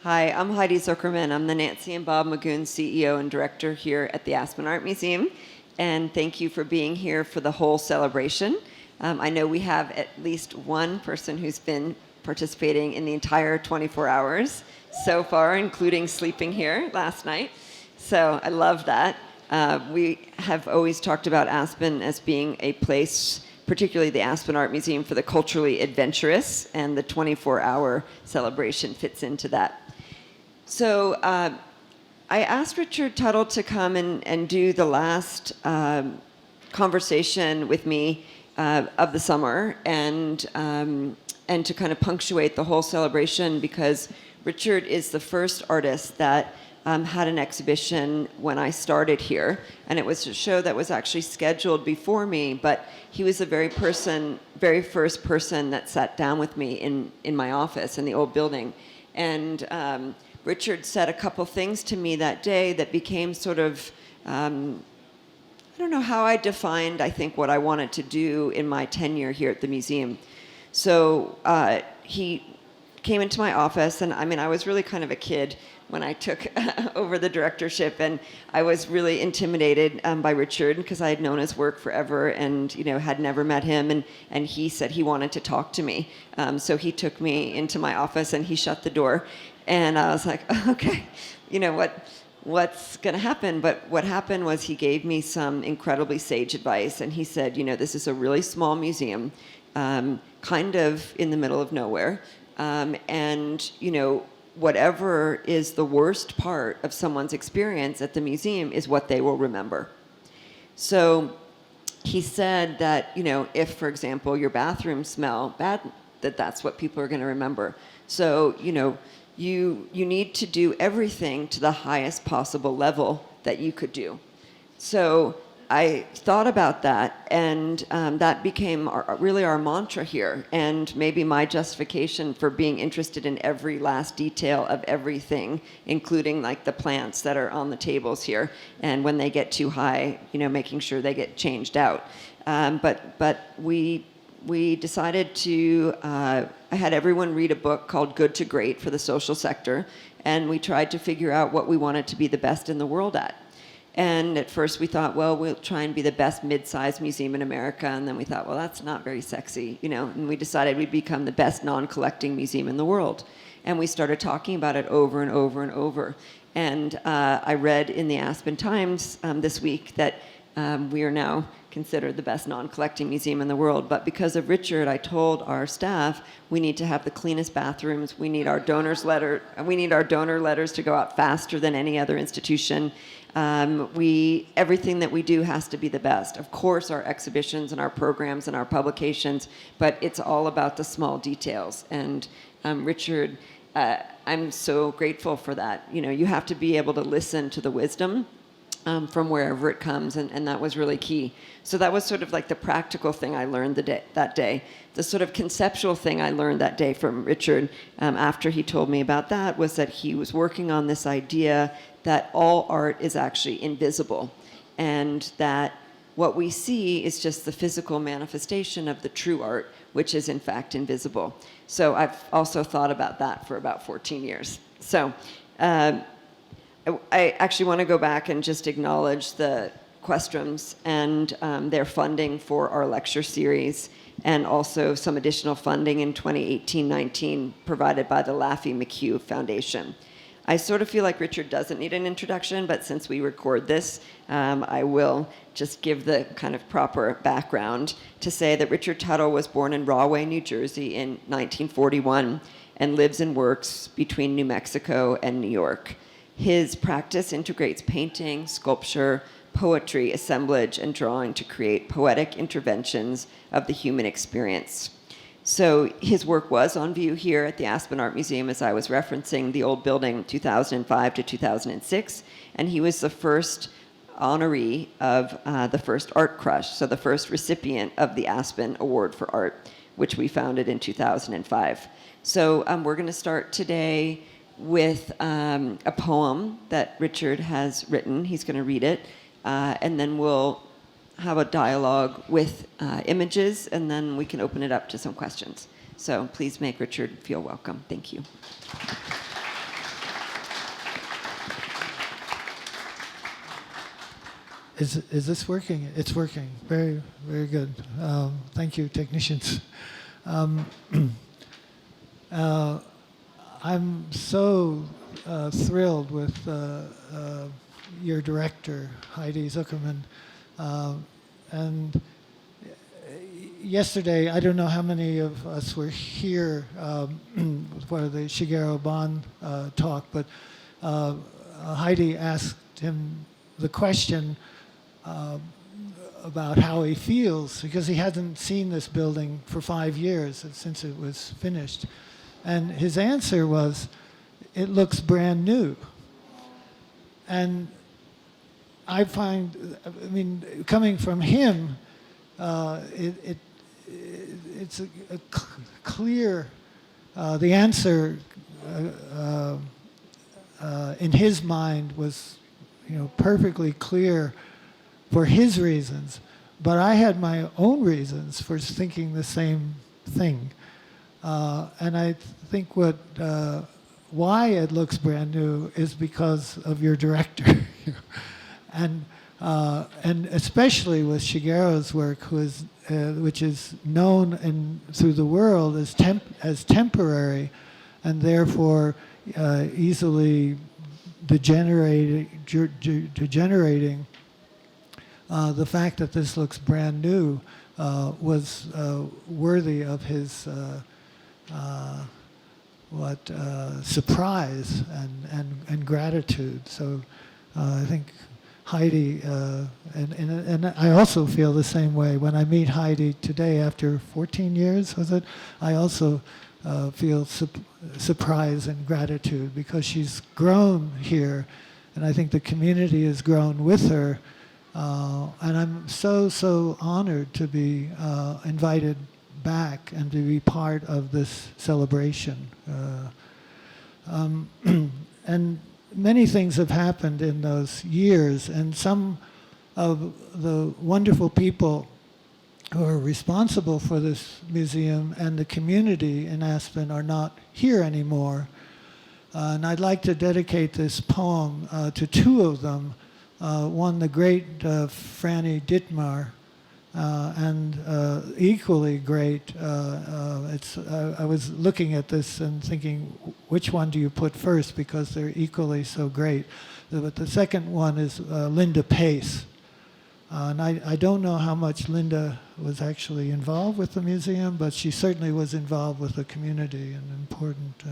Hi, I'm Heidi Zuckerman. I'm the Nancy and Bob Magoon CEO and Director here at the Aspen Art Museum. And thank you for being here for the whole celebration. I know we have at least one person who's been participating in the entire 24 hours so far, including sleeping here last night. So I love that. We have always talked about Aspen as being a place, particularly the Aspen Art Museum, for the culturally adventurous, and the 24-hour celebration fits into that. So I asked Richard Tuttle to come and do the last conversation with me of the summer, and to kind of punctuate the whole celebration, because Richard is the first artist that had an exhibition when I started here, and it was a show that was actually scheduled before me, but he was the very first person that sat down with me in my office in the old building. And Richard said a couple things to me that day that became sort of, I don't know how I defined, I think, what I wanted to do in my tenure here at the museum. So he came into my office, and I was really kind of a kid when I took over the directorship, and I was really intimidated by Richard because I had known his work forever and had never met him, and he said he wanted to talk to me. So he took me into my office and he shut the door, and I was like, okay, what's going to happen? But what happened was he gave me some incredibly sage advice, and he said, this is a really small museum, kind of in the middle of nowhere, and whatever is the worst part of someone's experience at the museum is what they will remember. So he said that, if, for example, your bathrooms smell bad, that's what people are going to remember. So, you need to do everything to the highest possible level that you could do. So I thought about that, and that became really our mantra here, and maybe my justification for being interested in every last detail of everything, including like the plants that are on the tables here, and when they get too high, making sure they get changed out. But we decided to, I had everyone read a book called Good to Great for the social sector, and we tried to figure out what we wanted to be the best in the world at. And at first we thought, well, we'll try and be the best mid-sized museum in America. And then we thought, well, that's not very sexy, and we decided we'd become the best non-collecting museum in the world. And we started talking about it over and over and over. And I read in the Aspen Times this week that we are now considered the best non-collecting museum in the world. But because of Richard, I told our staff we need to have the cleanest bathrooms. We need our donor letters to go out faster than any other institution. Everything that we do has to be the best. Of course, our exhibitions and our programs and our publications, but it's all about the small details. And Richard, I'm so grateful for that. You have to be able to listen to the wisdom from wherever it comes, and that was really key. So that was sort of like the practical thing I learned that day. The sort of conceptual thing I learned that day from Richard after he told me about that was that he was working on this idea that all art is actually invisible, and that what we see is just the physical manifestation of the true art, which is in fact invisible. So I've also thought about that for about 14 years. So I actually want to go back and just acknowledge the Questroms and their funding for our lecture series, and also some additional funding in 2018-19 provided by the Laffey-McHugh Foundation. I sort of feel like Richard doesn't need an introduction, but since we record this, I will just give the kind of proper background to say that Richard Tuttle was born in Rahway, New Jersey in 1941 and lives and works between New Mexico and New York. His practice integrates painting, sculpture, poetry, assemblage, and drawing to create poetic interventions of the human experience. So his work was on view here at the Aspen Art Museum, as I was referencing, the old building, 2005 to 2006, and he was the first honoree of the first Art Crush, so the first recipient of the Aspen Award for Art, which we founded in 2005. So we're going to start today with a poem that Richard has written. He's going to read it, and then we'll have a dialogue with images, and then we can open it up to some questions. So please make Richard feel welcome. Thank you. Is this working? It's working. Very, very good. Thank you, technicians. I'm so thrilled with your director, Heidi Zuckerman. And yesterday, I don't know how many of us were here for the Shigeru Ban talk, but Heidi asked him the question about how he feels, because he hasn't seen this building for 5 years since it was finished. And his answer was, it looks brand new. And I find, I mean, coming from him, it's a clear, the answer in his mind was, perfectly clear for his reasons, but I had my own reasons for thinking the same thing. And I think why it looks brand new is because of your director. And especially with Shigeru's work, which is known through the world as temporary, and therefore easily degenerating. The fact that this looks brand new was worthy of his surprise and gratitude. So I think Heidi, and I also feel the same way. When I meet Heidi today after 14 years, was it? I also feel surprise and gratitude because she's grown here, and I think the community has grown with her. And I'm so honored to be invited back and to be part of this celebration. And many things have happened in those years, and some of the wonderful people who are responsible for this museum and the community in Aspen are not here anymore. And I'd like to dedicate this poem to two of them. One, the great Franny Dittmar, and equally great, I was looking at this and thinking, which one do you put first, because they're equally so great. But the second one is Linda Pace. And I don't know how much Linda was actually involved with the museum, but she certainly was involved with the community and important.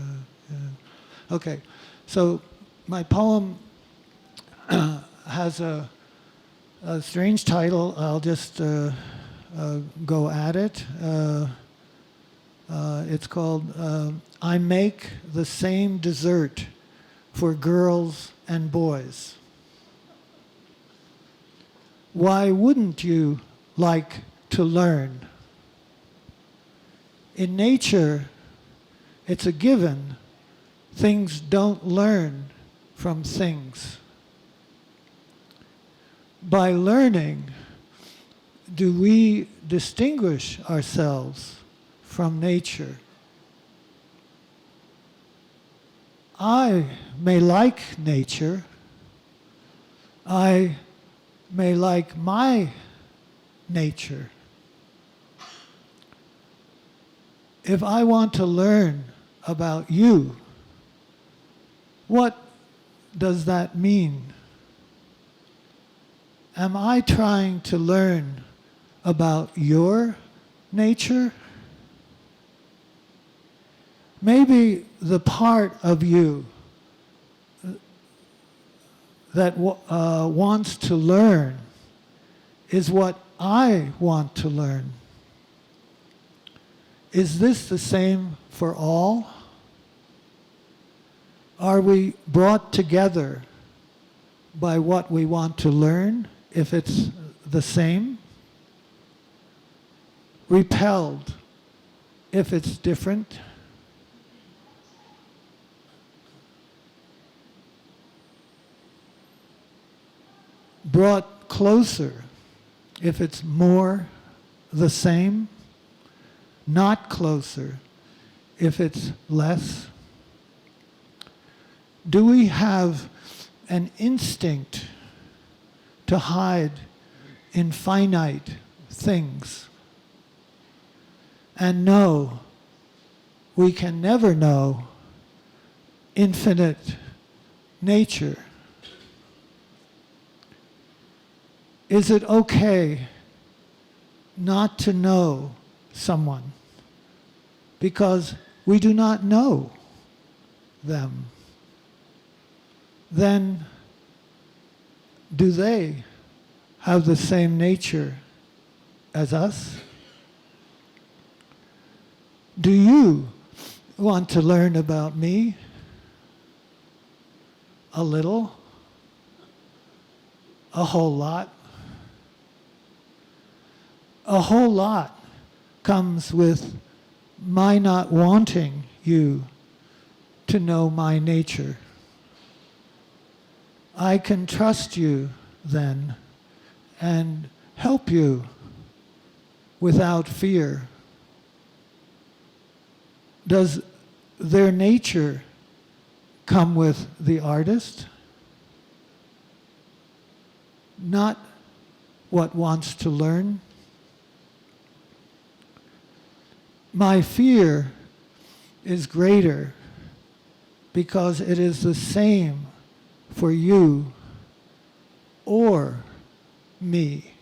Okay, so my poem has a strange title. I'll just go at it. It's called I Make the Same Dessert for Girls and Boys. Why wouldn't you like to learn? In nature, it's a given. Things don't learn from things. By learning, do we distinguish ourselves from nature? I may like nature. I may like my nature. If I want to learn about you, what does that mean? Am I trying to learn about your nature? Maybe the part of you that wants to learn is what I want to learn. Is this the same for all? Are we brought together by what we want to learn, if it's the same? Repelled if it's different? Brought closer if it's more the same? Not closer if it's less? Do we have an instinct to hide in finite things. And know, we can never know infinite nature. Is it okay not to know someone because we do not know them? Then do they have the same nature as us? Do you want to learn about me? A little? A whole lot? A whole lot comes with my not wanting you to know my nature. I can trust you then and help you without fear. Does their nature come with the artist? Not what wants to learn. My fear is greater because it is the same for you or me.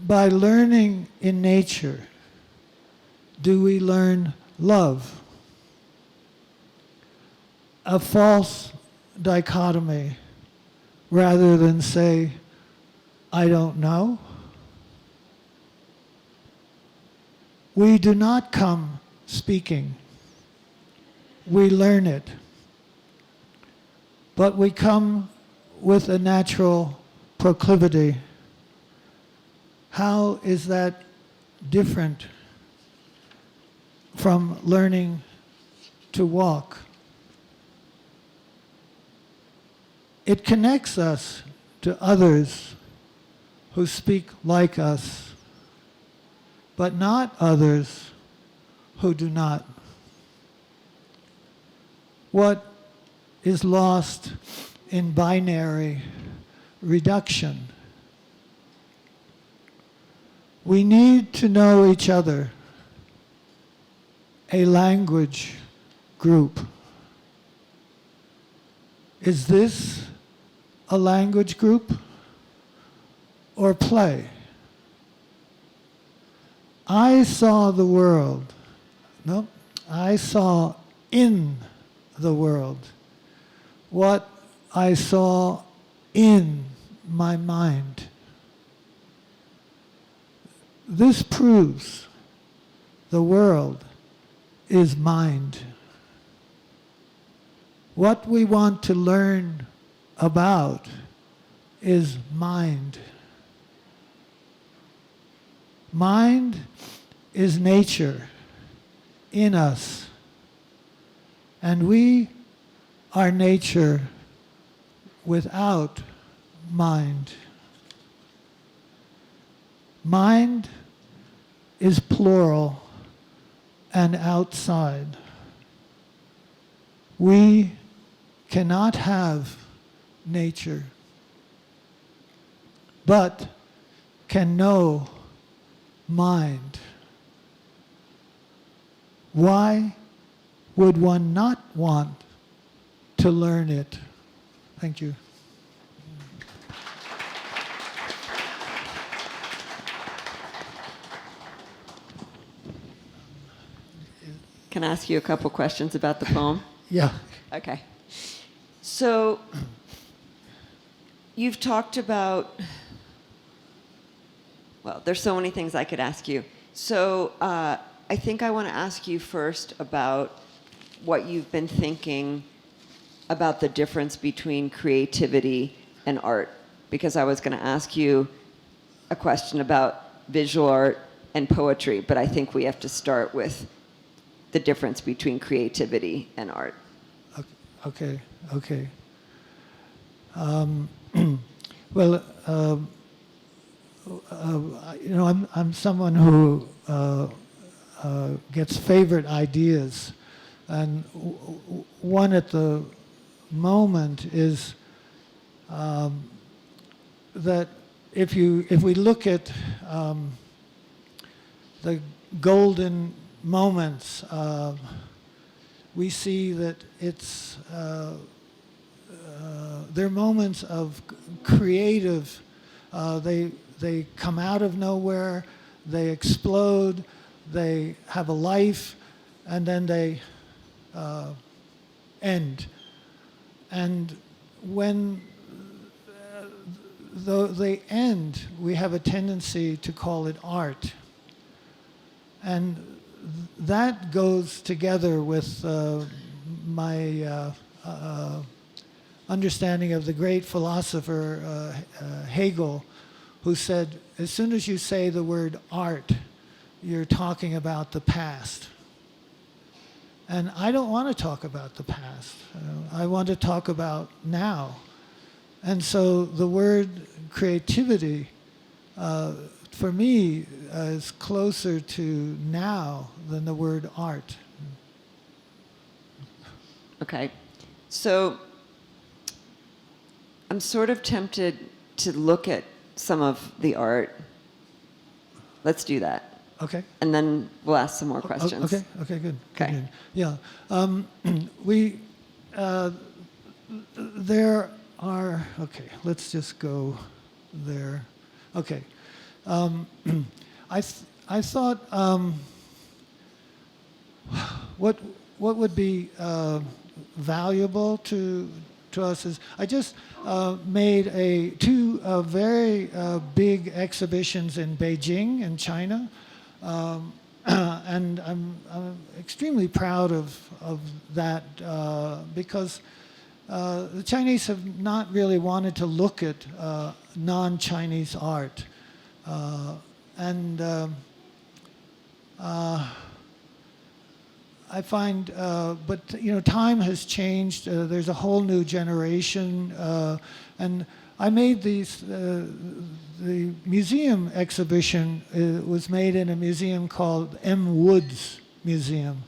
By learning in nature, do we learn love? A false dichotomy rather than say, I don't know. We do not come speaking. We learn it. But we come with a natural proclivity. How is that different from learning to walk? It connects us to others who speak like us, but not others who do not. What is lost in binary reduction? We need to know each other, a language group. Is this a language group or play? I saw the world. No, I saw in the world what I saw in my mind. This proves the world is mind. What we want to learn about is mind. Mind is nature in us, and we are nature without mind. Mind is plural and outside. We cannot have nature, but can know mind. Why would one not want to learn it? Thank you. Can I ask you a couple questions about the poem? Yeah. Okay. So you've talked about, well, there's so many things I could ask you. So I think I want to ask you first about what you've been thinking about the difference between creativity and art, because I was going to ask you a question about visual art and poetry, but I think we have to start with the difference between creativity and art. Okay. Well, I'm someone who gets favorite ideas, and one at the moment is that if we look at the golden moments, we see that they're moments of creative. They come out of nowhere, they explode, they have a life, and then they end. And when they end, we have a tendency to call it art. And that goes together with my understanding of the great philosopher Hegel, who said, as soon as you say the word art, you're talking about the past. And I don't want to talk about the past. I want to talk about now. And so the word creativity, for me, is closer to now than the word art. Okay. So I'm sort of tempted to look at some of the art. Let's do that. Okay. And then we'll ask some more questions. Okay, good. Okay. Good. Yeah. There are, okay, let's just go there. Okay. I thought what would be valuable to us is I just made two very big exhibitions in Beijing in China, and I'm extremely proud of that because the Chinese have not really wanted to look at non-Chinese art. I find, but time has changed. There's a whole new generation, and I made these. The museum exhibition was made in a museum called M. Woods Museum.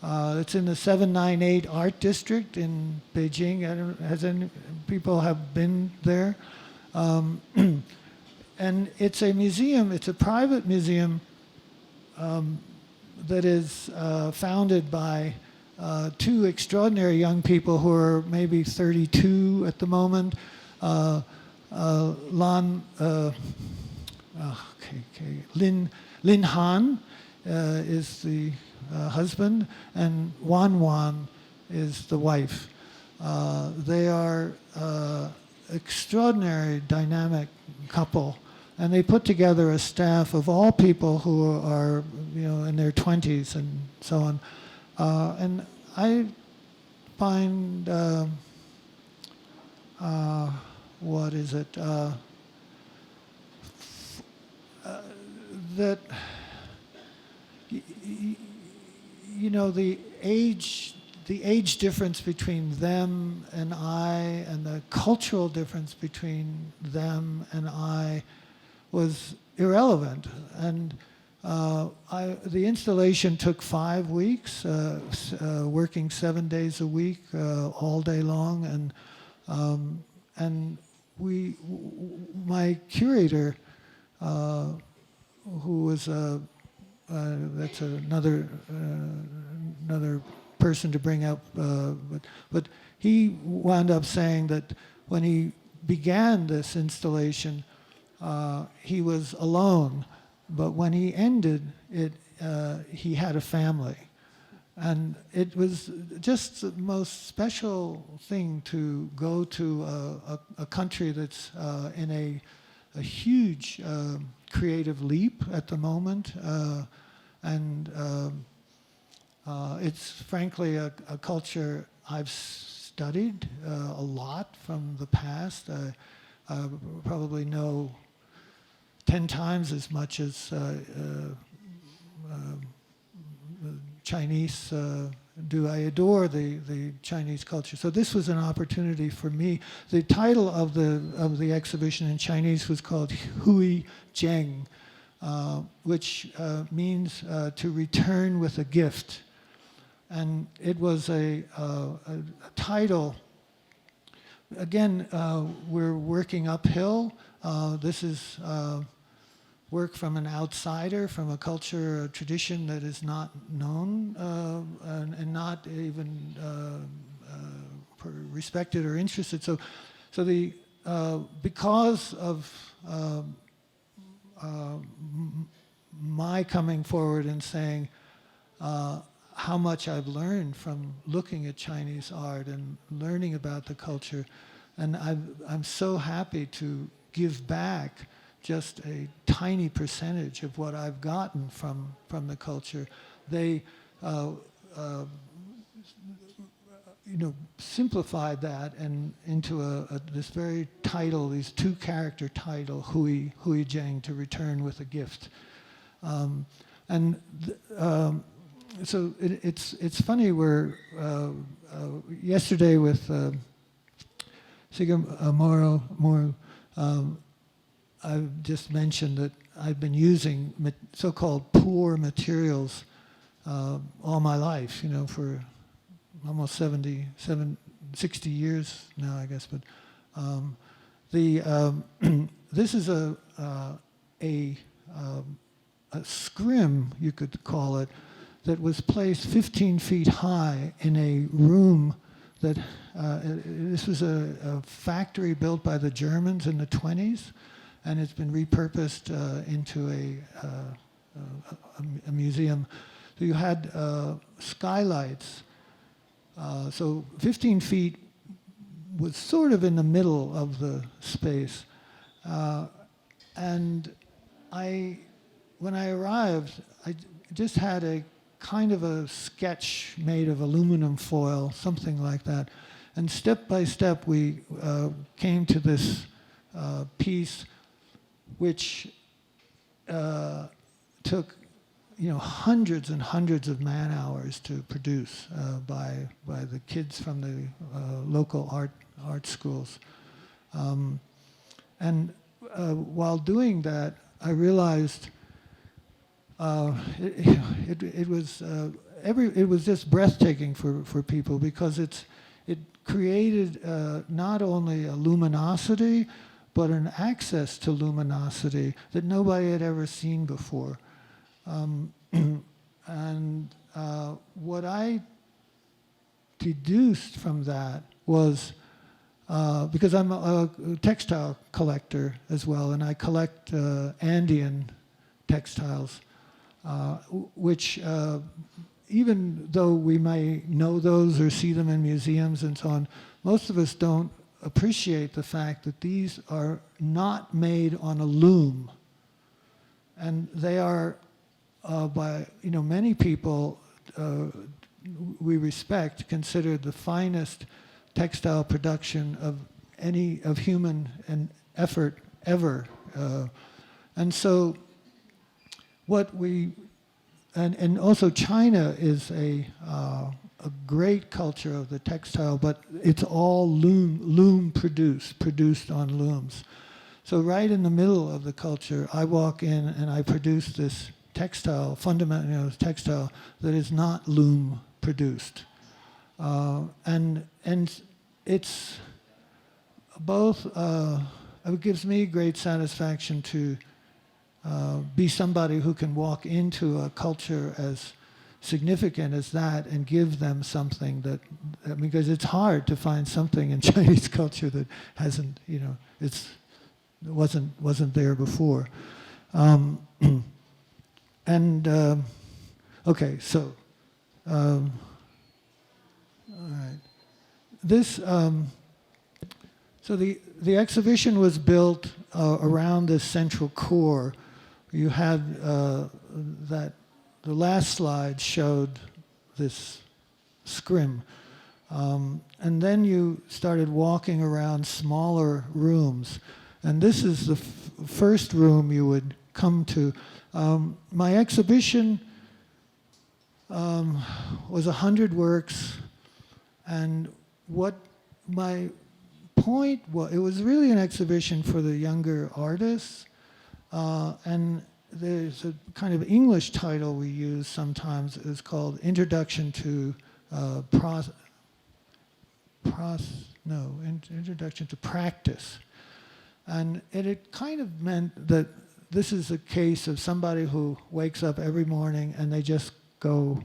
It's in the 798 Art District in Beijing. Has any people have been there? And it's a museum. It's a private museum. That is founded by two extraordinary young people who are maybe 32 at the moment. Lin Han is the husband, and Wan is the wife. They are extraordinary, dynamic couple. And they put together a staff of all people who are, in their 20s and so on. And I find, what is it? That, the age difference between them and I, and the cultural difference between them and I, was irrelevant. And the installation took 5 weeks, working 7 days a week, all day long. And my curator, who was that's another person to bring up, but he wound up saying that when he began this installation, he was alone, but when he ended it, he had a family. And it was just the most special thing to go to a country that's in a huge creative leap at the moment. And it's frankly a culture I've studied a lot from the past. I probably know 10 times as much as Chinese do. I adore the Chinese culture. So this was an opportunity for me. The title of the exhibition in Chinese was called Hui Jiang, which means to return with a gift. And it was a title again, we're working uphill. This is work from an outsider, from a culture, a tradition that is not known and not even respected or interested. So the because of my coming forward and saying how much I've learned from looking at Chinese art and learning about the culture, and I'm so happy to give back just a tiny percentage of what I've gotten from the culture. They simplified that and into this very title, these two-character title, Hui Jiang, to return with a gift. So it's funny. We're yesterday with Siga Moro. I've just mentioned that I've been using so-called poor materials all my life, for almost 60 years now, I guess. But this is a scrim, you could call it, that was placed 15 feet high in a room that, this was a factory built by the Germans in the 20s, and it's been repurposed into a museum. So you had skylights. So 15 feet was sort of in the middle of the space. And when I arrived, I just had a kind of a sketch made of aluminum foil, something like that. And step by step, we came to this piece, which took hundreds and hundreds of man hours to produce by the kids from the local art schools. And while doing that, I realized it was just breathtaking for people, because it created not only a luminosity, but an access to luminosity that nobody had ever seen before. And what I deduced from that was, because I'm a textile collector as well, and I collect Andean textiles, which even though we may know those or see them in museums and so on, most of us don't appreciate the fact that these are not made on a loom. And they are, by many people we respect, considered the finest textile production of human effort ever. And so what and also China is a great culture of the textile, but it's all loom produced on looms. So right in the middle of the culture, I walk in and I produce this textile, fundamental textile that is not loom produced, and it's both. It gives me great satisfaction to be somebody who can walk into a culture as significant as that and give them something that, because it's hard to find something in Chinese culture that hasn't, wasn't there before. Okay, so, all right. This, so the exhibition was built around this central core. You had the last slide showed this scrim. And then you started walking around smaller rooms. And this is the first room you would come to. My exhibition was 100 works, and what my point was, it was really an exhibition for the younger artists, and there's a kind of English title we use sometimes. It's called Introduction to introduction to practice. And it kind of meant that this is a case of somebody who wakes up every morning and they just go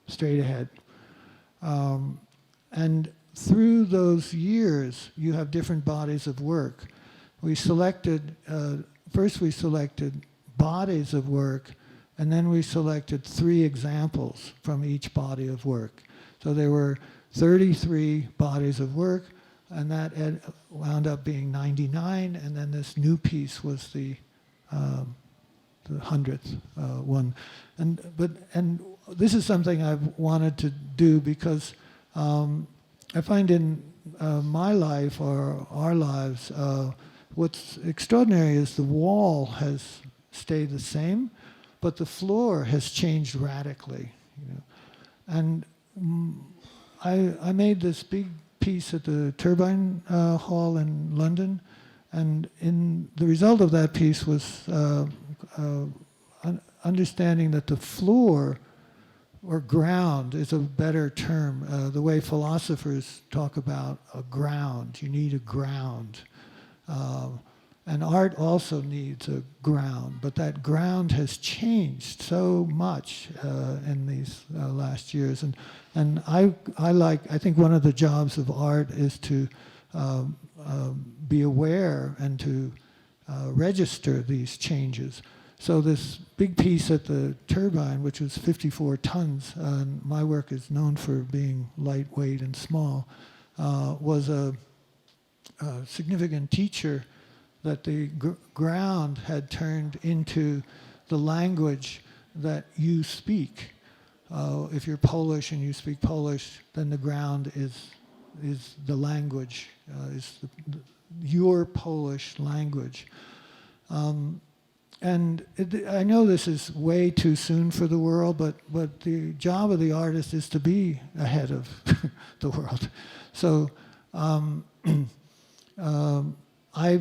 straight ahead. And through those years, you have different bodies of work. We selected, first we selected bodies of work, and then we selected 3 examples from each body of work. So there were 33 bodies of work, and that wound up being 99, and then this new piece was the 100th one. And this is something I've wanted to do because I find in my life or our lives, what's extraordinary is the wall has stayed the same, but the floor has changed radically. You know? And I made this big piece at the Turbine Hall in London, and the result of that piece was understanding that the floor or ground is a better term. The way philosophers talk about a ground, you need a ground. And art also needs a ground, but that ground has changed so much in these last years. And I think one of the jobs of art is to be aware and to register these changes. So this big piece at the Turbine, which was 54 tons, and my work is known for being lightweight and small, was a significant teacher that the ground had turned into the language that you speak. If you're Polish and you speak Polish, then the ground is the language, your Polish language. And I know this is way too soon for the world, but the job of the artist is to be ahead of the world. So I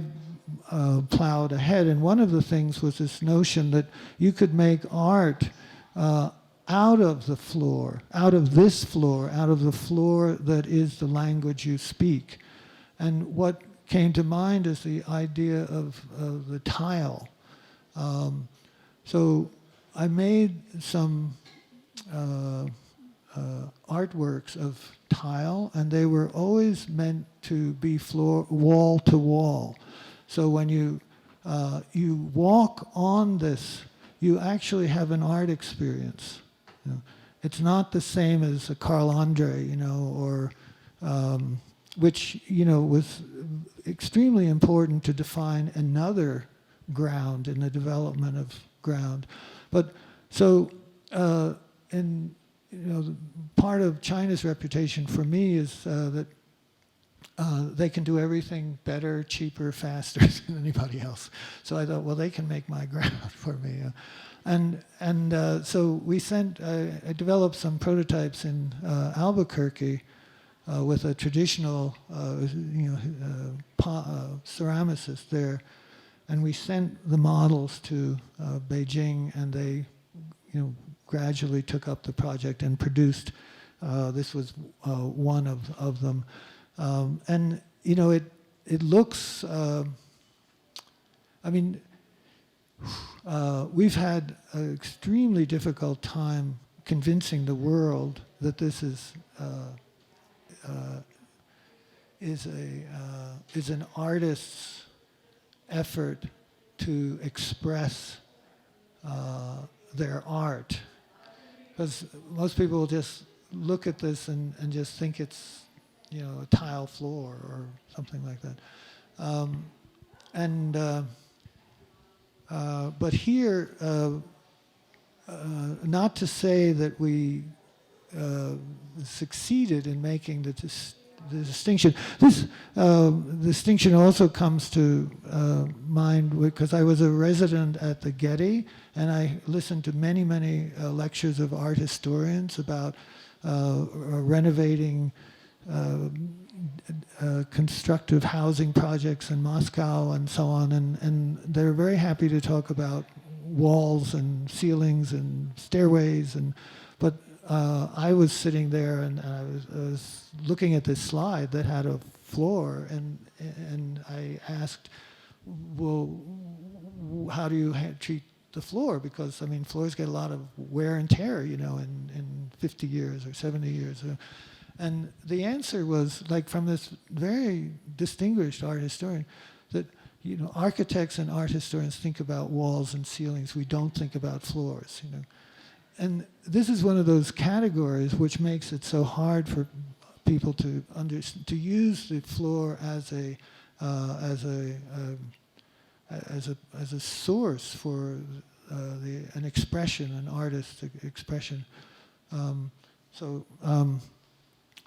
plowed ahead, and one of the things was this notion that you could make art out of the floor, out of this floor, out of the floor that is the language you speak. And what came to mind is the idea of the tile. So I made some artworks of tile, and they were always meant to be wall to wall. So when you walk on this, you actually have an art experience. You know, it's not the same as a Carl Andre, you know, or which, you know, was extremely important to define another ground in the development of ground. But so, in, you know, part of China's reputation for me is that they can do everything better, cheaper, faster than anybody else. So I thought, well, they can make my ground for me. So we sent, I developed some prototypes in Albuquerque with a traditional, ceramicist there. And we sent the models to Beijing, and they, you know, gradually took up the project and produced. This was one of them, and you know, it looks. I mean, we've had an extremely difficult time convincing the world that this is an artist's effort to express their art, because most people will just look at this and just think it's, you know, a tile floor or something like that. But here, not to say that we succeeded in making the distinction. This distinction also comes to mind because I was a resident at the Getty, and I listened to many, many lectures of art historians about renovating constructive housing projects in Moscow and so on, and they're very happy to talk about walls and ceilings and stairways, but I was sitting there and I was looking at this slide that had a floor, and I asked, well, how do you treat the floor? Because, I mean, floors get a lot of wear and tear, you know, in 50 years or 70 years. And the answer was, like, from this very distinguished art historian, that, you know, architects and art historians think about walls and ceilings. We don't think about floors, you know. And this is one of those categories which makes it so hard for people to use the floor as a source for an expression, an artistic expression. And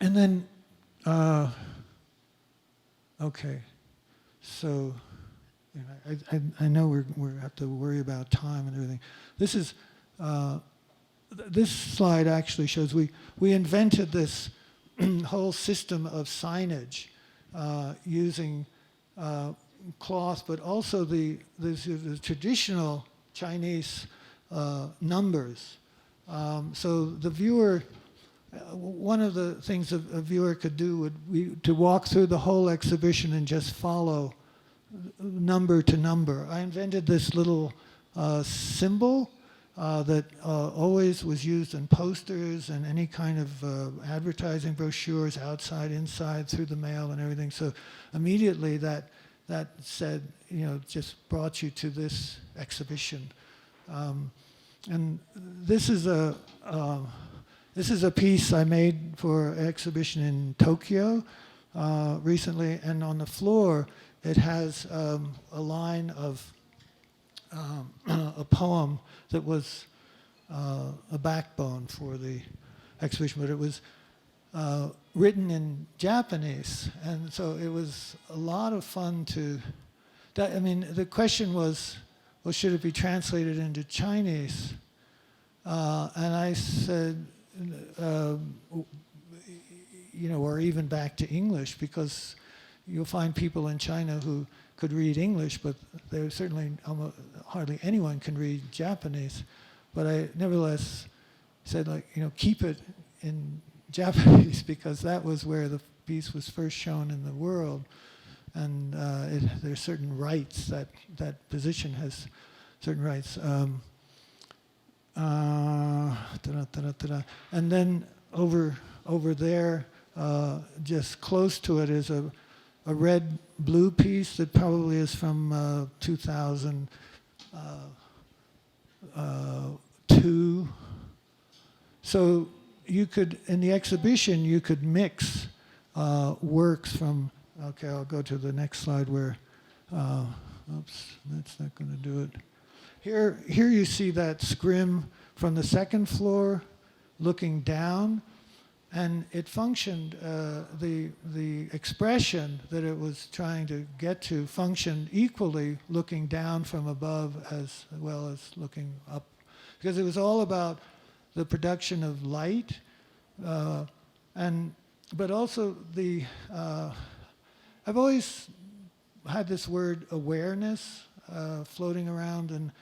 then, okay, so you know, I know we have to worry about time and everything. This is this slide actually shows we invented this whole system of signage using cloth, but also the traditional Chinese numbers. So the viewer, one of the things a viewer could do would be to walk through the whole exhibition and just follow number to number. I invented this little symbol that always was used in posters and any kind of advertising brochures, outside, inside, through the mail and everything. So immediately that said, you know, just brought you to this exhibition. And this is a piece I made for an exhibition in Tokyo recently, and on the floor it has a line of a poem that was a backbone for the exhibition, but it was written in Japanese, and so it was a lot of fun to. I mean, the question was, well, should it be translated into Chinese? And I said, you know, or even back to English, because you'll find people in China who could read English, but there's certainly hardly anyone can read Japanese. But I nevertheless said, like, you know, keep it in Japanese, because that was where the piece was first shown in the world. And there's certain rights, that position has certain rights. And then over there, just close to it, is a red-blue piece that probably is from 2002. So you could, in the exhibition, you could mix works from. Okay, I'll go to the next slide where. Oops, that's not going to do it. Here you see that scrim from the second floor looking down, and it functioned, the expression that it was trying to get to functioned equally looking down from above as well as looking up, because it was all about the production of light, but also the, I've always had this word awareness floating around, and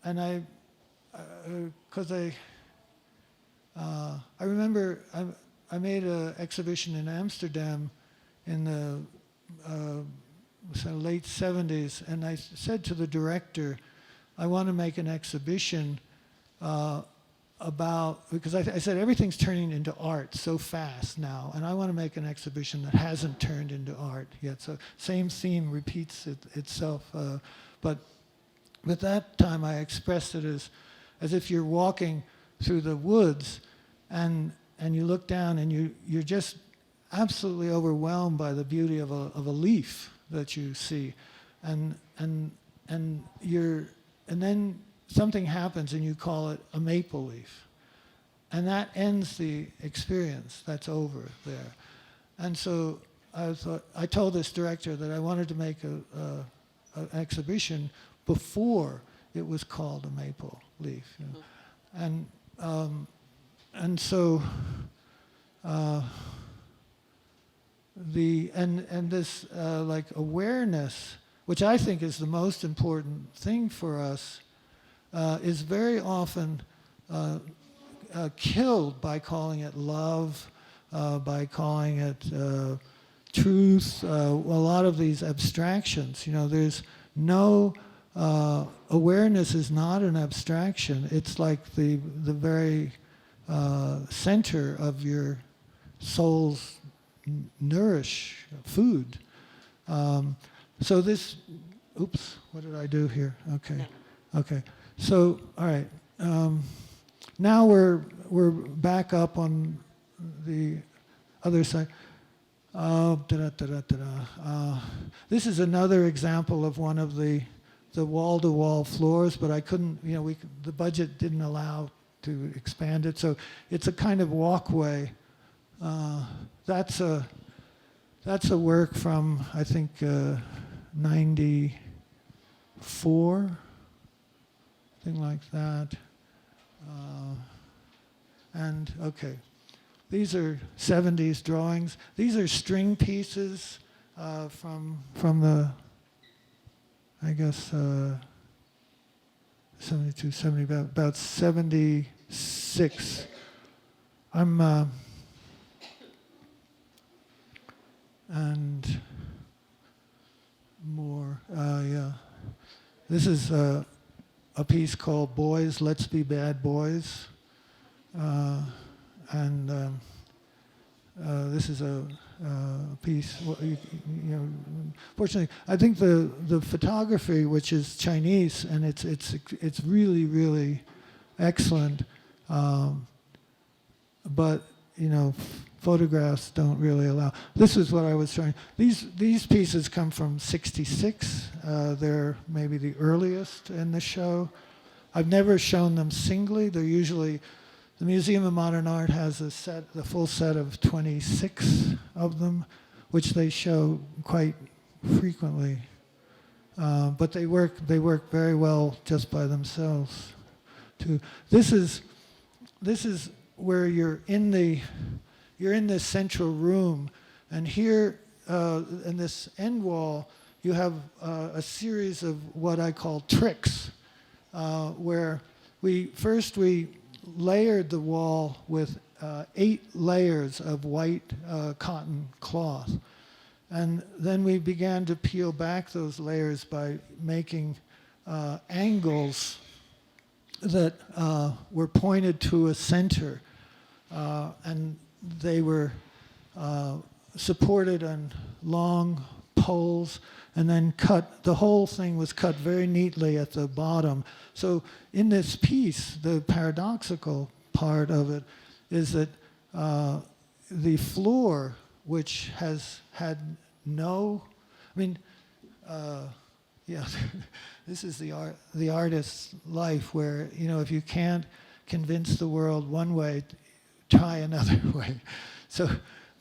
I, because I remember I made an exhibition in Amsterdam in the late 70s, and I said to the director, I want to make an exhibition about, because I said everything's turning into art so fast now, and I want to make an exhibition that hasn't turned into art yet. So same theme repeats itself, but at that time I expressed it as if you're walking through the woods, and you look down and you're just absolutely overwhelmed by the beauty of a leaf that you see, and then something happens and you call it a maple leaf, and that ends the experience. That's over there. And so I told this director that I wanted to make an exhibition before it was called a maple leaf, you know. And so this like awareness, which I think is the most important thing for us, is very often killed by calling it love, by calling it truth, a lot of these abstractions. You know, there's no, awareness is not an abstraction. It's like the very center of your soul's nourish food. So this, oops, what did I do here? Okay, No. okay. So, all right. Now we're back up on the other side. This is another example of one of the wall-to-wall floors, but I couldn't, you know, the budget didn't allow to expand it, so it's a kind of walkway. That's a work from, I think, 94, thing like that. And okay, these are 70s drawings. These are string pieces from the, I guess, 72, 70, about 76. And more, yeah. This is a piece called Boys, Let's Be Bad Boys. This is a piece, you know, fortunately, I think the photography, which is Chinese, and it's really, really excellent, but, you know, photographs don't really allow. This is what I was trying. These pieces come from '66. They're maybe the earliest in the show. I've never shown them singly. They're usually, the Museum of Modern Art has the full set of 26 of them, which they show quite frequently. But they work very well just by themselves, too. This is where you're in this central room, and here in this end wall, you have a series of what I call tricks, where we layered the wall with 8 layers of white cotton cloth. And then we began to peel back those layers by making angles that were pointed to a center. And they were supported on long poles and then cut. The whole thing was cut very neatly at the bottom. So in this piece, the paradoxical part of it is that the floor, which has had no, I mean, yeah, this is the artist's life, where, you know, if you can't convince the world one way, try another way. So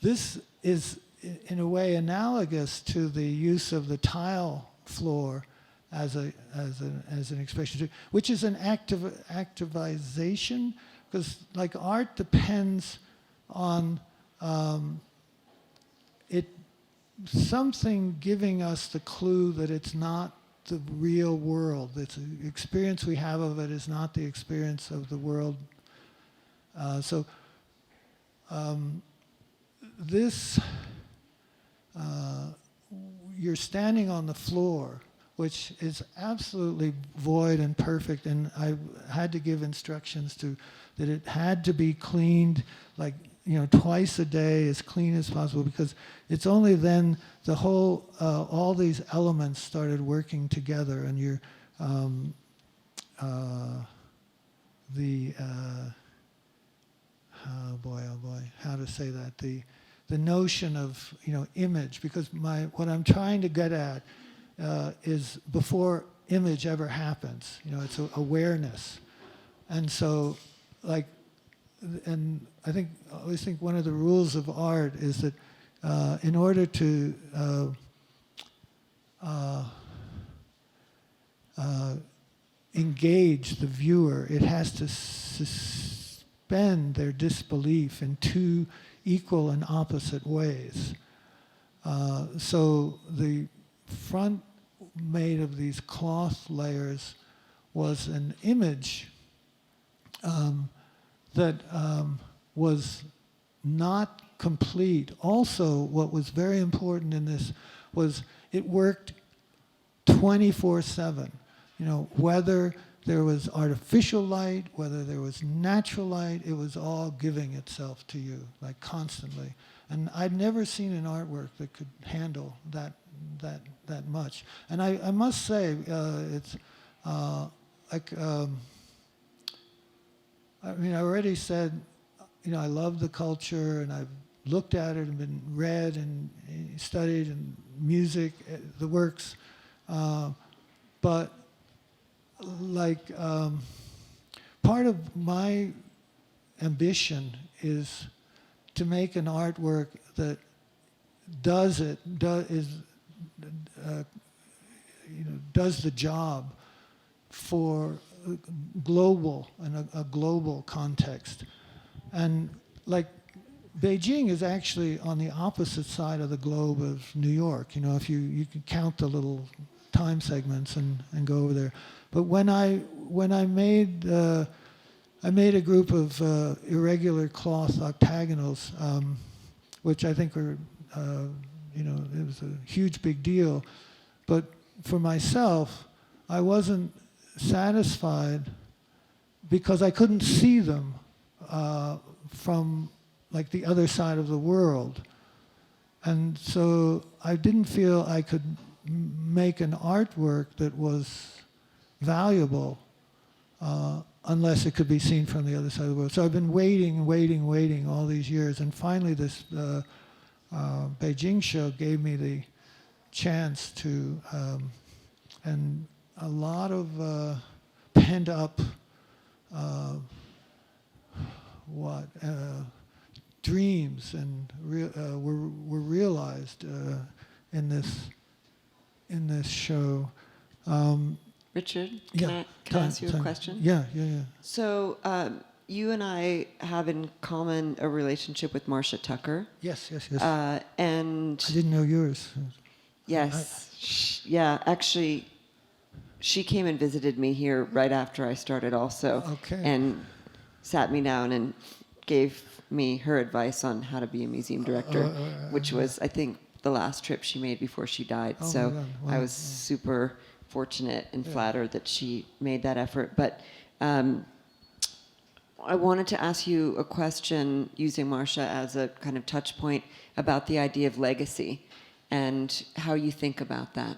this is in a way analogous to the use of the tile floor as an expression, which is an activization, because like art depends on something giving us the clue that it's not the real world. It's the experience we have of it is not the experience of the world. This, you're standing on the floor, which is absolutely void and perfect, and I had to give instructions that it had to be cleaned, like, you know, twice a day, as clean as possible, because it's only then the whole, all these elements started working together, and you're, oh boy, how to say that, the notion of, you know, image, because what I'm trying to get at is before image ever happens, you know, it's awareness. And so, like, and I always think one of the rules of art is that in order to engage the viewer, it has to suspend their disbelief in 2 equal and opposite ways. So the front made of these cloth layers was an image that was not complete. Also, what was very important in this was it worked 24/7. You know, whether there was artificial light, whether there was natural light, it was all giving itself to you, like constantly. And I'd never seen an artwork that could handle that much. And I must say, it's like, I mean, I already said, you know, I love the culture, and I've looked at it and been read and studied, and music, the works, but like part of my ambition is to make an artwork that does the job for global and a global context. And like Beijing is actually on the opposite side of the globe of New York. You know, if you can count the little time segments and go over there. But when I made a group of irregular cloth octagonals, which I think were, you know, it was a huge big deal. But for myself, I wasn't satisfied because I couldn't see them from like the other side of the world. And so I didn't feel I could make an artwork that was valuable unless it could be seen from the other side of the world. So I've been waiting all these years, and finally this Beijing show gave me the chance to, and a lot of pent up dreams and were realized in this show. Richard, can I ask you a question? Yeah. So you and I have in common a relationship with Marcia Tucker. Yes. And I didn't know yours. Yes. Yeah, actually, she came and visited me here right after I started also. Okay. And sat me down and gave me her advice on how to be a museum director, which was, I think, the last trip she made before she died. Oh so my God. Wow. I was super fortunate and flattered that she made that effort. But I wanted to ask you a question using Marcia as a kind of touch point about the idea of legacy and how you think about that.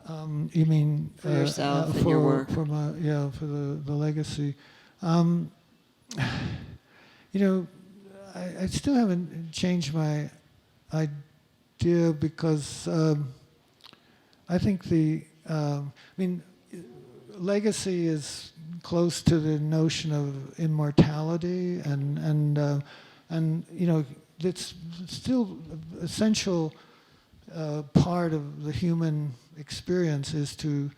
You mean for yourself and your work? For the legacy. You know, I still haven't changed my idea because I think legacy is close to the notion of immortality, and you know, it's still essential part of the human experience is to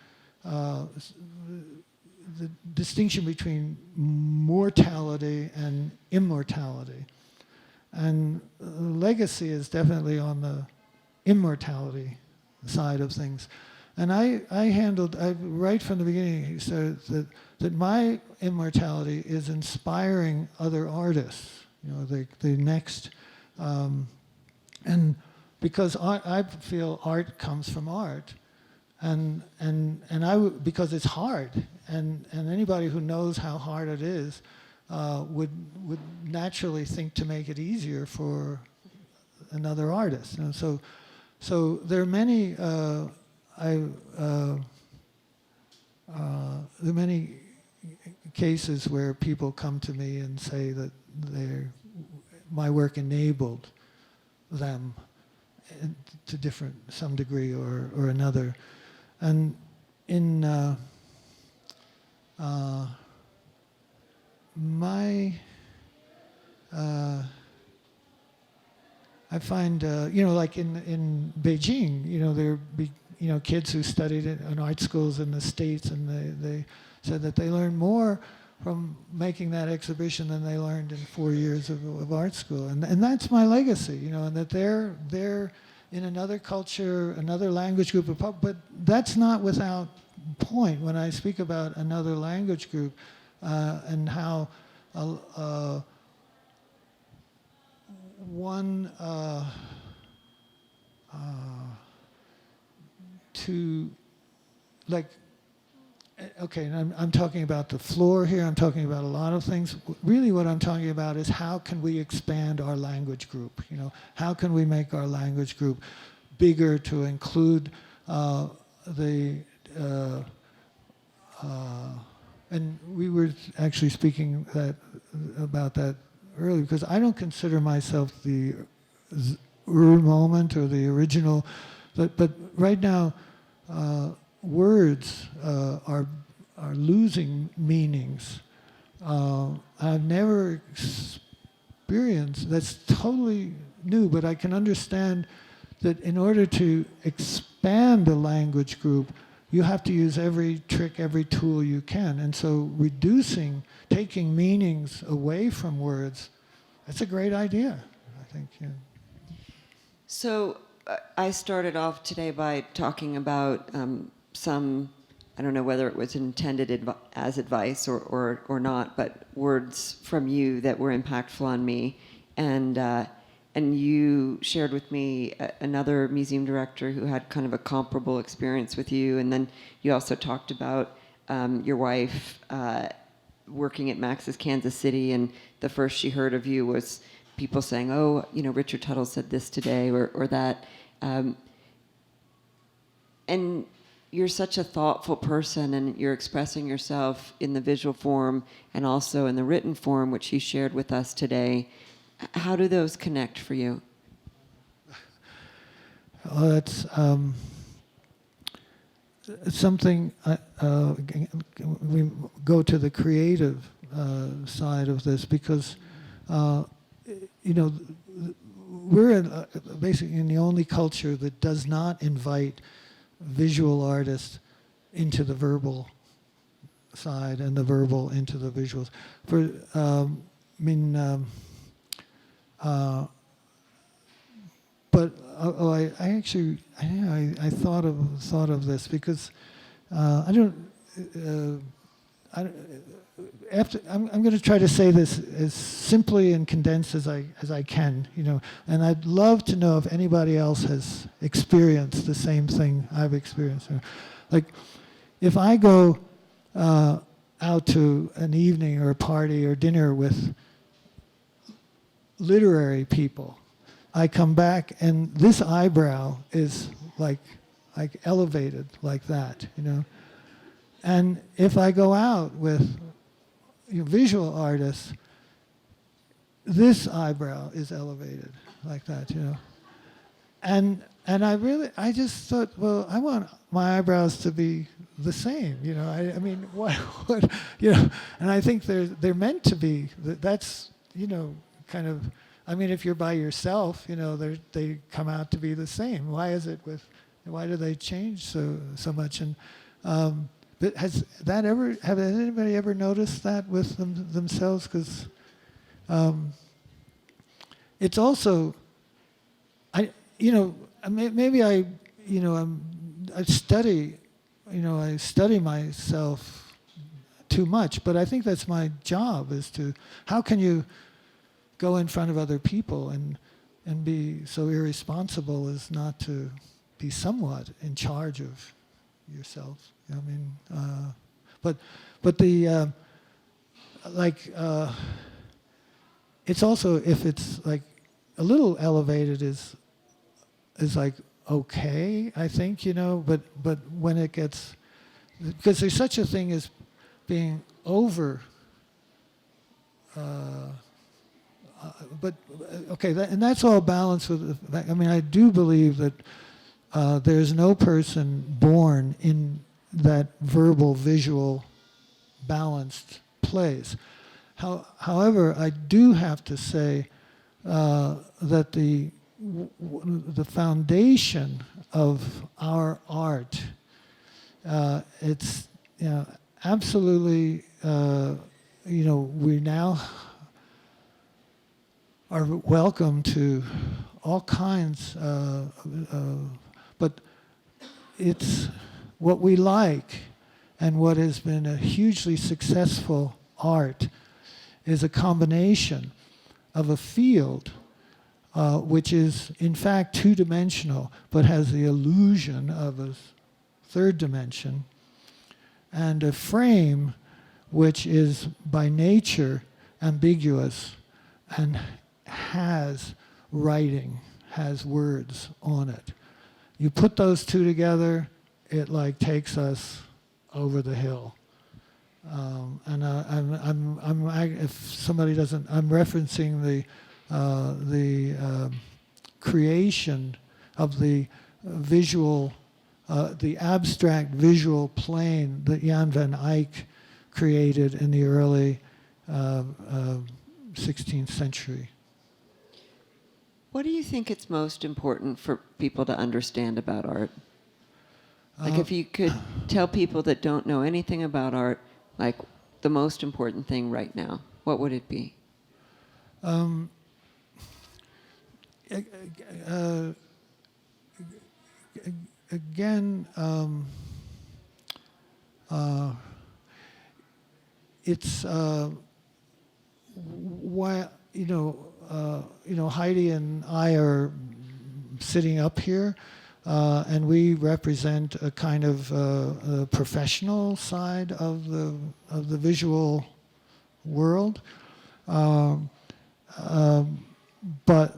the distinction between mortality and immortality. And legacy is definitely on the immortality side of things. And I right from the beginning, said that my immortality is inspiring other artists, you know, the next, and because I feel art comes from art, and because it's hard, and anybody who knows how hard it is would naturally think to make it easier for another artist. And so there are many there are many cases where people come to me and say that my work enabled them to some degree or another. And in I find, you know, like in Beijing, you know, there be, you know, kids who studied in art schools in the States, and they said that they learned more from making that exhibition than they learned in 4 years of art school. And that's my legacy, you know, and that they're in another culture, another language group, but that's not without point. When I speak about another language group, and how one to like. Okay, and I'm talking about the floor here, I'm talking about a lot of things. Really what I'm talking about is how can we expand our language group, you know? How can we make our language group bigger to include and we were actually speaking about that earlier, because I don't consider myself the moment or the original, but right now, words are losing meanings. I've never experienced, that's totally new, but I can understand that in order to expand a language group, you have to use every trick, every tool you can. And so taking meanings away from words, that's a great idea, I think. Yeah. So I started off today by talking about some, I don't know whether it was intended as advice or not, but words from you that were impactful on me. And you shared with me another museum director who had kind of a comparable experience with you. And then you also talked about your wife working at Max's Kansas City, and the first she heard of you was people saying, oh, you know, Richard Tuttle said this today or that. And you're such a thoughtful person, and you're expressing yourself in the visual form and also in the written form, which you shared with us today. How do those connect for you? Well, that's something, we go to the creative side of this, because, you know, we're basically in the only culture that does not invite visual artists into the verbal side and the verbal into the visuals. But I actually thought of this because I'm going to try to say this as simply and condensed as I can, you know, and I'd love to know if anybody else has experienced the same thing I've experienced. Like, if I go out to an evening or a party or dinner with literary people, I come back and this eyebrow is like elevated like that, you know. And if I go out with visual artists, this eyebrow is elevated like that, you know. And I just thought, well, I want my eyebrows to be the same, you know. I mean, what, you know. And I think they're meant to be. That's, you know, kind of. I mean, if you're by yourself, you know, they come out to be the same. Why do they change so much? And but have anybody ever noticed that with themselves? Because it's also, I study myself too much, but I think that's my job, is to, how can you go in front of other people and be so irresponsible as not to be somewhat in charge of yourself. I mean, but the it's also, if it's like a little elevated is like okay, I think, you know, but when it gets, because there's such a thing as being over. And that's all balanced with. I mean, I do believe that there's no person born in that verbal, visual, balanced place. However, I do have to say that the foundation of our art, it's, you know, absolutely, you know, we now are welcome to all kinds, but it's what we like and what has been a hugely successful art is a combination of a field which is in fact two-dimensional but has the illusion of a third dimension, and a frame which is by nature ambiguous and has writing, has words on it. You put those two together, it like takes us over the hill. If somebody doesn't, I'm referencing the creation of the visual, the abstract visual plane that Jan van Eyck created in the early 16th century. What do you think it's most important for people to understand about art? Like if you could tell people that don't know anything about art, like the most important thing right now, what would it be? Again, it's why Heidi and I are sitting up here, and we represent a kind of a professional side of the visual world, but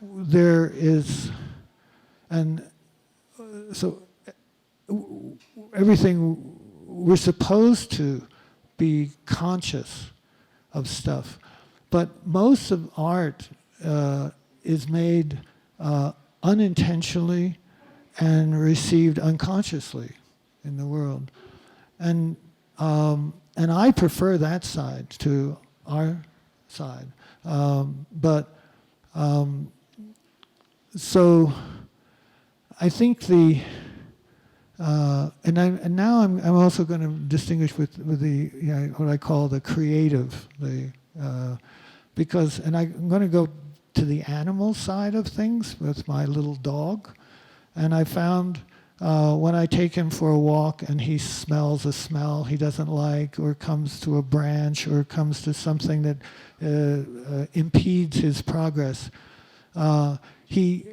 there is, and so everything, we're supposed to be conscious of stuff, but most of art is made unintentionally and received unconsciously in the world, and I prefer that side to our side, so I think and now I'm also going to distinguish with the what I call the creative, because, and I'm going to go to the animal side of things with my little dog, and I found when I take him for a walk and he smells a smell he doesn't like, or comes to a branch, or comes to something that impedes his progress, he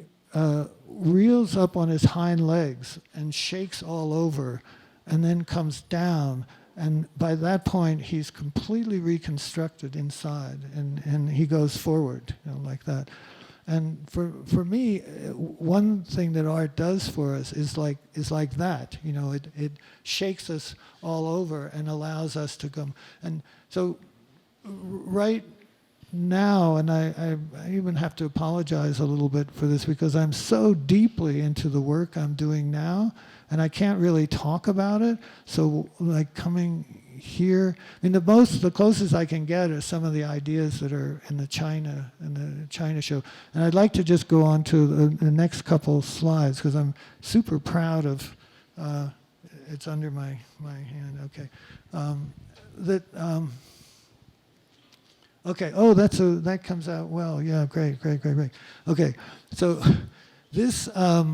reels up on his hind legs and shakes all over, and then comes down, and by that point he's completely reconstructed inside, and he goes forward, like that. And for me, one thing that art does for us is like that, it shakes us all over and allows us to come. And so right now, and I even have to apologize a little bit for this, because I'm so deeply into the work I'm doing now, and I can't really talk about it. So like coming here, I mean, the closest I can get are some of the ideas that are in the China show. And I'd like to just go on to the next couple slides, because I'm super proud of, it's under my hand, okay. Okay, oh, that comes out well. Yeah, great. Okay, so this, I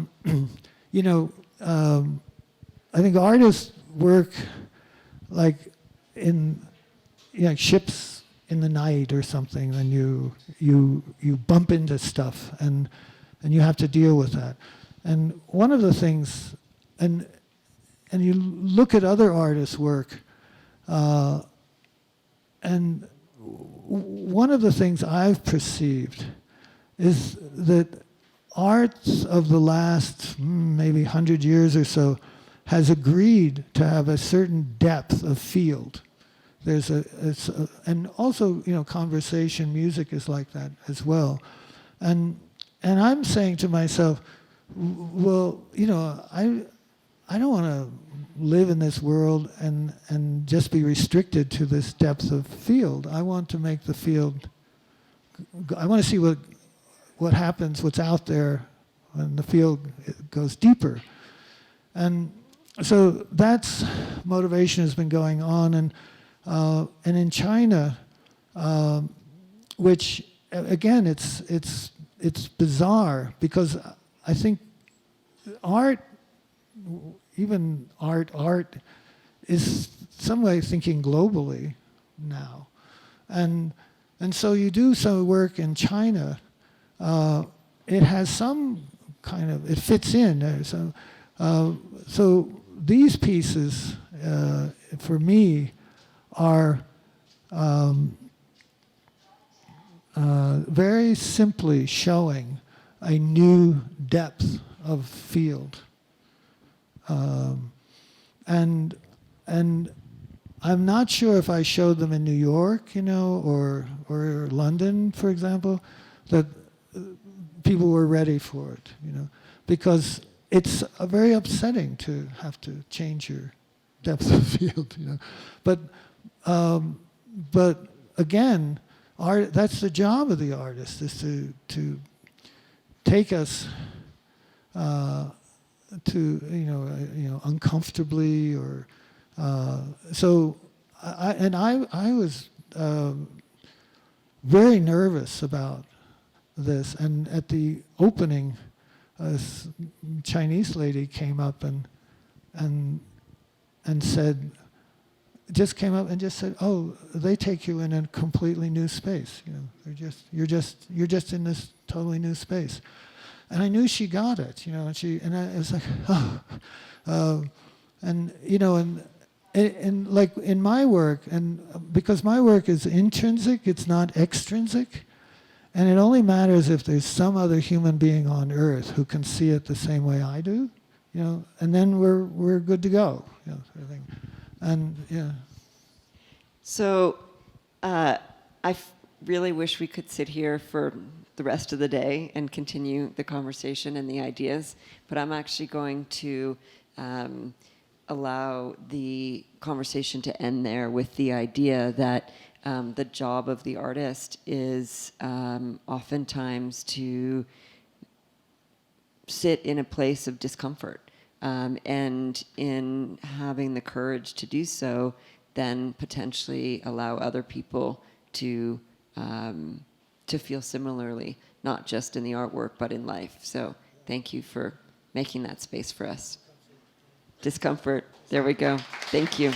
think artists work like in ships in the night or something, and you bump into stuff, and you have to deal with that. And one of the things, and you look at other artists' work, and one of the things I've perceived is that arts of the last maybe 100 years or so has agreed to have a certain depth of field. And also, conversation, music is like that as well. And I'm saying to myself, well, I don't want to live in this world and just be restricted to this depth of field. I want to make the field, I want to see what happens, what's out there when the field goes deeper. And so that's motivation has been going on, and in China, which again it's bizarre, because I think art, even art is some way thinking globally now. And so you do some work in China, it has some kind of, it fits in. So these pieces, for me, are very simply showing a new depth of field. And I'm not sure if I showed them in New York, or London, for example, that people were ready for it, because it's very upsetting to have to change your depth of field, But again, that's the job of the artist, is to take us to uncomfortably, or so. I was very nervous about this, and at the opening, this Chinese lady came up and said, just came up and just said, "Oh, they take you in a completely new space. You're just in this totally new space." And I knew she got it, and I was like, oh, and like in my work, and because my work is intrinsic, it's not extrinsic, and it only matters if there's some other human being on Earth who can see it the same way I do, and then we're good to go, sort of thing. And yeah. So I really wish we could sit here for the rest of the day and continue the conversation and the ideas, but I'm actually going to allow the conversation to end there with the idea that the job of the artist is oftentimes to sit in a place of discomfort, and in having the courage to do so, then potentially allow other people to feel similarly, not just in the artwork, but in life. So thank you for making that space for us. Discomfort. There we go. Thank you.